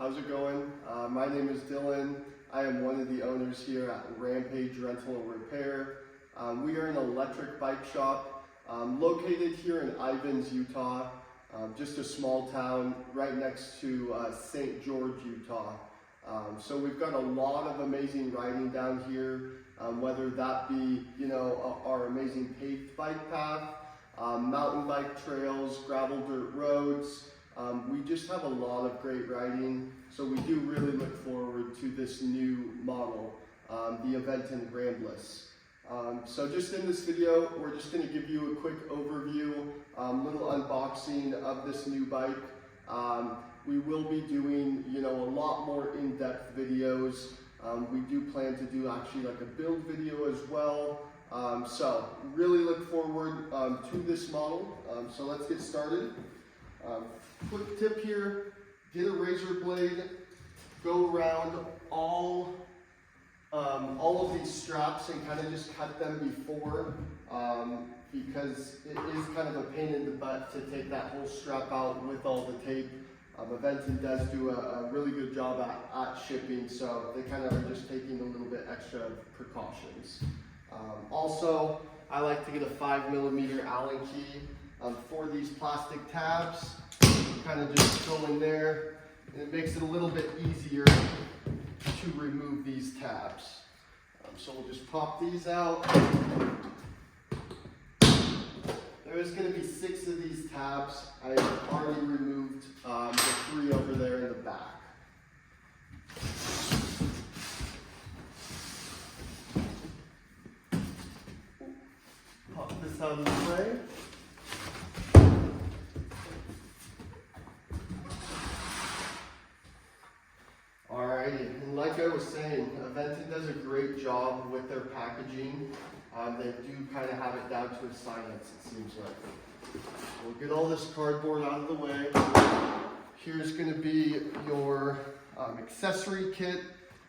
how's it going? My name is Dylan. I am one of the owners here at Rampage Rental Repair. We are an electric bike shop located here in Aventon, Utah, just a small town right next to St. George, Utah. So we've got a lot of amazing riding down here, whether that be, our amazing paved bike path, mountain bike trails, gravel dirt roads. We just have a lot of great riding, so we do really look forward to this new model, the Aventon Ramblas. So just in this video, we're just going to give you a quick overview, little unboxing of this new bike. We will be doing, a lot more in-depth videos. We do plan to do actually like a build video as well. So really look forward to this model. So let's get started. Quick tip here, get a razor blade, go around all of these straps and kind of just cut them before, because it is kind of a pain in the butt to take that whole strap out with all the tape. Aventon does do a really good job at shipping, so they kind of are just taking a little bit extra precautions. Also, I like to get a 5mm Allen key for these plastic tabs. Kind of just go in there, and it makes it a little bit easier to remove these tabs. So we'll just pop these out. There is going to be 6 of these tabs. I've already removed the 3 over there in the back. Pop this out of the way. Alrighty, and like I was saying, Aventon does a great job with their packaging. They do kind of have it down to a science, it seems like. We'll get all this cardboard out of the way. Here's going to be your accessory kit.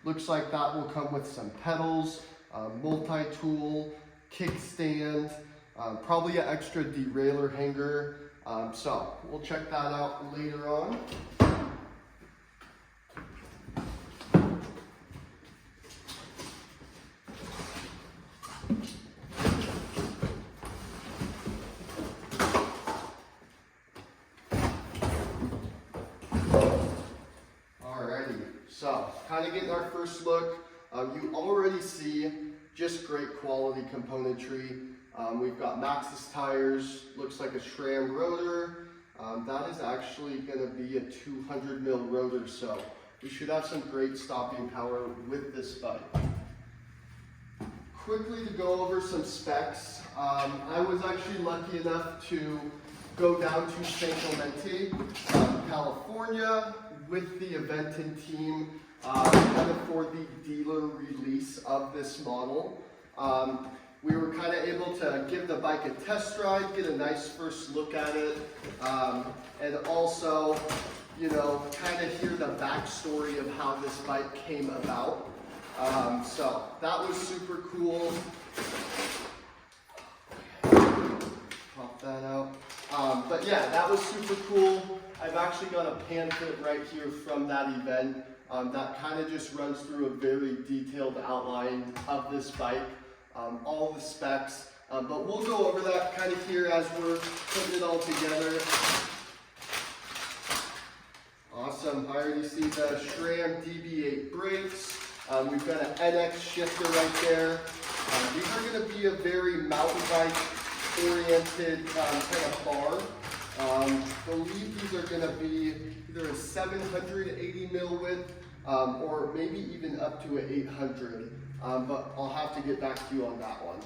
Looks like that will come with some pedals, multi-tool, kickstand, probably an extra derailleur hanger. So we'll check that out later on. So, kind of getting our first look, you already see just great quality componentry. We've got Maxxis tires, looks like a SRAM rotor. That is actually going to be a 200mm rotor, so we should have some great stopping power with this bike. Quickly to go over some specs, I was actually lucky enough to go down to San Clemente, California, with the Aventon team, kind of for the dealer release of this model. We were kind of able to give the bike a test ride, get a nice first look at it, and also, kind of hear the backstory of how this bike came about. So that was super cool. Pop that out. But yeah, that was super cool. I've actually got a pamphlet right here from that event that kind of just runs through a very detailed outline of this bike, all the specs, but we'll go over that kind of here as we're putting it all together. Awesome, I already see the SRAM DB8 brakes. We've got an NX shifter right there. These are going to be a very mountain bike oriented kind of bar. I believe these are going to be either a 780mm width or maybe even up to an 800, but I'll have to get back to you on that one.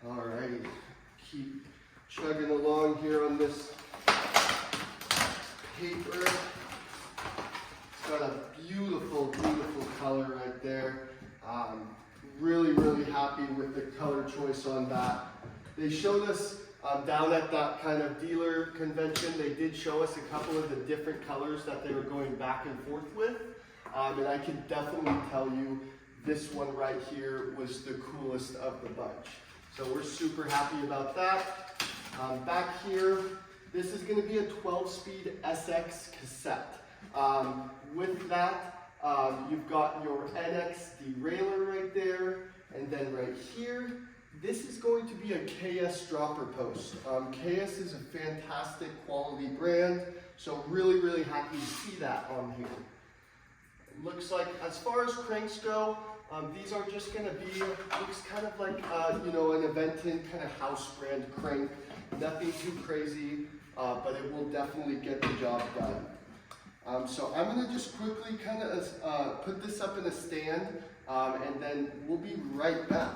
Alrighty, keep chugging along here on this paper. It's got a beautiful, beautiful color right there. Really, really happy with the color choice on that. They showed us down at that kind of dealer convention, they did show us a couple of the different colors that they were going back and forth with. And I can definitely tell you this one right here was the coolest of the bunch. So we're super happy about that. Back here, This is going to be a 12-speed SX cassette. With that, you've got your NX derailleur right there, and then right here, this is going to be a KS dropper post. KS is a fantastic quality brand, so really happy to see that on here. It looks like, as far as cranks go, these are just going to be, looks kind of like, you know, an Aventon kind of house brand crank. Nothing too crazy, but it will definitely get the job done. So I'm going to just quickly kind of put this up in a stand, and then we'll be right back.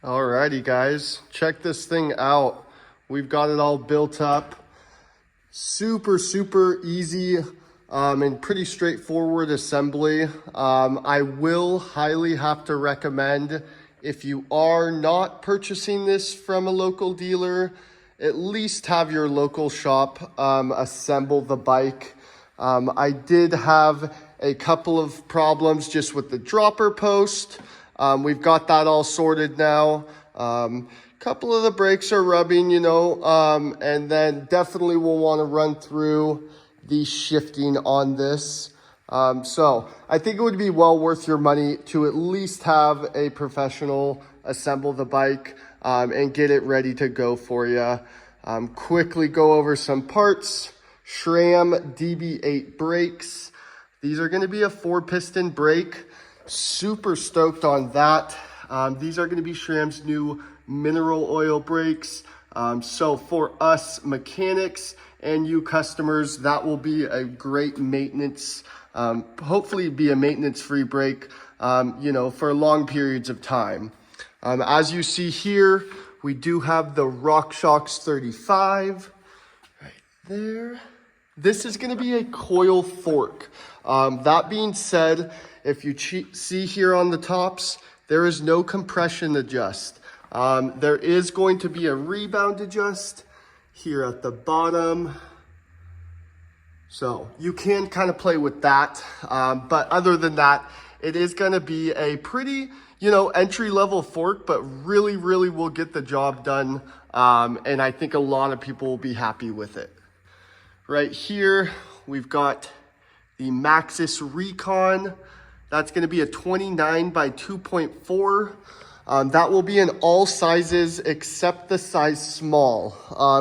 Alrighty guys, check this thing out. We've got it all built up. Super easy and pretty straightforward assembly. I will highly have to recommend, if you are not purchasing this from a local dealer, at least have your local shop assemble the bike. I did have a couple of problems just with the dropper post. We've got that all sorted now. Couple of the brakes are rubbing, you know, and then definitely we'll want to run through the shifting on this. So I think it would be well worth your money to at least have a professional assemble the bike and get it ready to go for you. Quickly go over some parts. SRAM DB8 brakes. These are going to be a 4-piston brake. Super stoked on that. These are going to be SRAM's new mineral oil brakes. So for us mechanics and you customers, that will be a great maintenance, hopefully be a maintenance-free brake, you know, for long periods of time. As you see here, we do have the RockShox 35 right there. This is going to be a coil fork. That being said, if you see here on the tops, there is no compression adjust. There is going to be a rebound adjust here at the bottom. So you can kind of play with that. But other than that, it is going to be a pretty, you know, entry-level fork, but really will get the job done. And I think a lot of people will be happy with it. Right here, we've got the Maxxis Recon. That's going to be a 29 by 2.4. That will be in all sizes except the size small.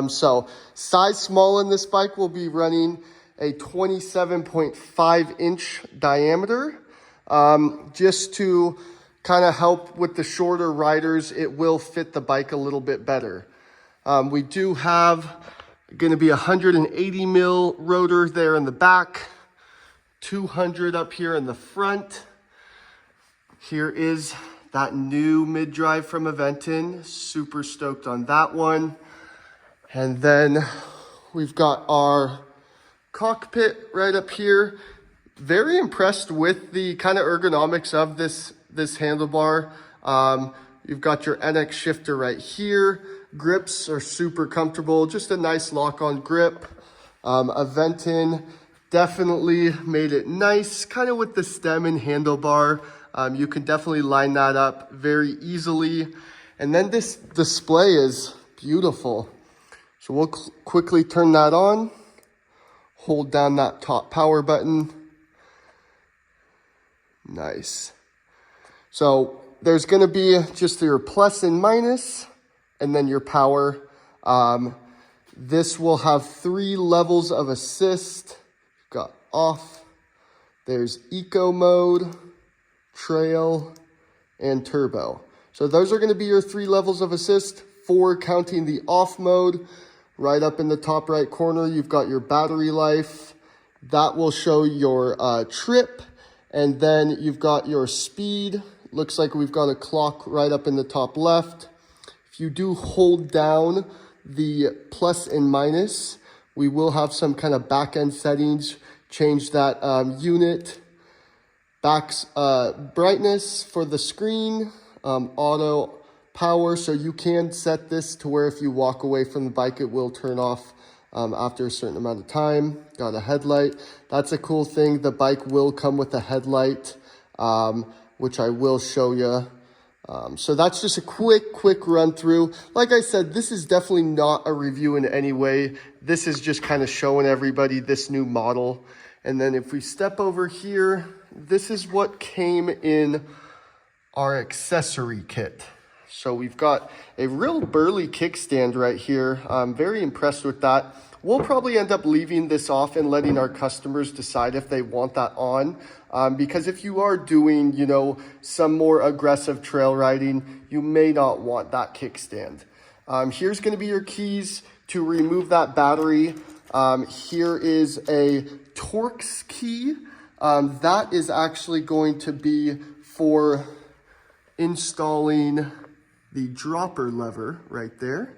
So size small in this bike will be running a 27.5 inch diameter. Just to kind of help with the shorter riders, it will fit the bike a little bit better. We do have going to be 180 mil rotor there in the back, 200 up here in the front. Here is that new mid-drive from Aventon. Super stoked on that one. And then we've got our cockpit right up here. Very impressed with the kind of ergonomics of this handlebar. You've got your NX shifter right here. Grips are super comfortable, just a nice lock-on grip. Aventon definitely made it nice, kind of with the stem and handlebar. You can definitely line that up very easily. And then this display is beautiful. So we'll quickly turn that on. Hold down that top power button. Nice. So there's going to be just your plus and minus, and then your power. This will have 3 levels of assist. Got off. There's eco mode, trail, and turbo. So those are going to be your 3 levels of assist. 4 counting the off mode. Right up in the top right corner, you've got your battery life. That will show your trip. And then you've got your speed. Looks like we've got a clock right up in the top left. If you do hold down the plus and minus, we will have some kind of back end settings. Change that unit, back's brightness for the screen, auto power. So you can set this to where if you walk away from the bike, it will turn off after a certain amount of time. Got a headlight. That's a cool thing. The bike will come with a headlight, which I will show you. So that's just a quick run through. Like I said, this is definitely not a review in any way. This is just kind of showing everybody this new model. And then if we step over here, this is what came in our accessory kit. So we've got a real burly kickstand right here. I'm very impressed with that. We'll probably end up leaving this off and letting our customers decide if they want that on. Because if you are doing, you know, some more aggressive trail riding, you may not want that kickstand. Here's going to be your keys to remove that battery. Here is a Torx key. That is actually going to be for installing the dropper lever right there.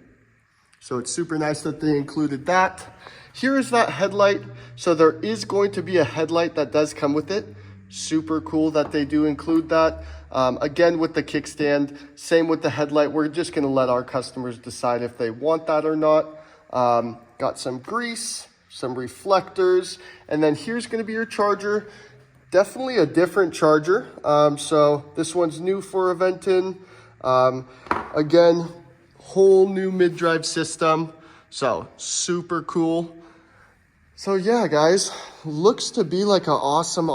So it's super nice that they included that. Here is that headlight. So there is going to be a headlight that does come with it. Super cool that they do include that. Again, with the kickstand, same with the headlight. We're just gonna let our customers decide if they want that or not. Got some grease, some reflectors, and then here's gonna be your charger. Definitely a different charger. So this one's new for Aventon. Again, whole new mid-drive system. So super cool. So yeah, guys, looks to be like an awesome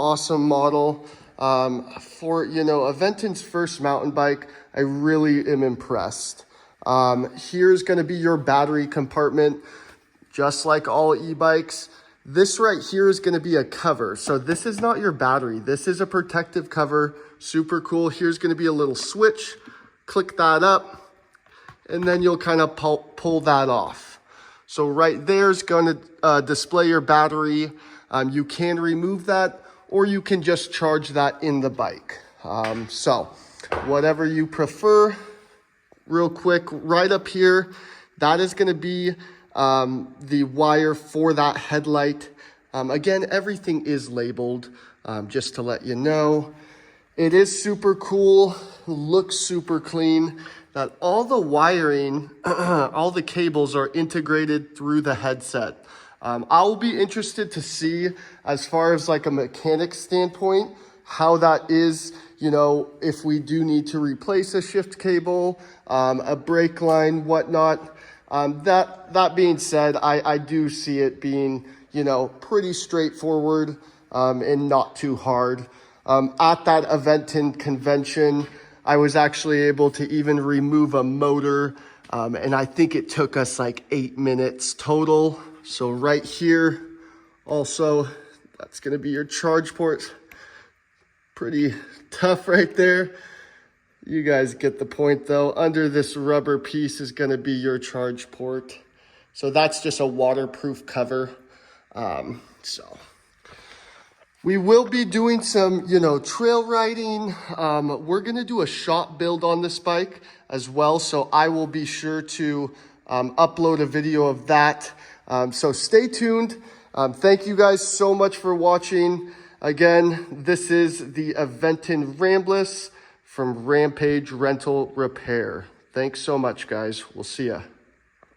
model. For, you know, Aventon's first mountain bike, I really am impressed. Here's gonna be your battery compartment. Just like all e-bikes, this right here is gonna be a cover. So this is not your battery. This is a protective cover, super cool. Here's gonna be a little switch, click that up, and then you'll kind of pull that off. So right there is going to display your battery. You can remove that, or you can just charge that in the bike. So whatever you prefer. Real quick, right up here, that is going to be the wire for that headlight. Again, everything is labeled, just to let you know. It is super cool, looks super clean. That all the wiring, all the cables are integrated through the headset. I'll be interested to see, as far as like a mechanic standpoint, how that is, you know, if we do need to replace a shift cable, a brake line, whatnot. That being said, I do see it being, you know, pretty straightforward and not too hard. At that Aventon convention, I was actually able to even remove a motor, and I think it took us like 8 minutes total. So right here, also, that's gonna be your charge port. Pretty tough right there. You guys get the point though. Under this rubber piece is gonna be your charge port. So that's just a waterproof cover. We will be doing some, you know, trail riding. We're gonna do a shop build on this bike as well. So I will be sure to upload a video of that. So stay tuned. Thank you guys so much for watching. Again, this is the Aventon Ramblas from Rampage Rental Repair. Thanks so much, guys. We'll see ya.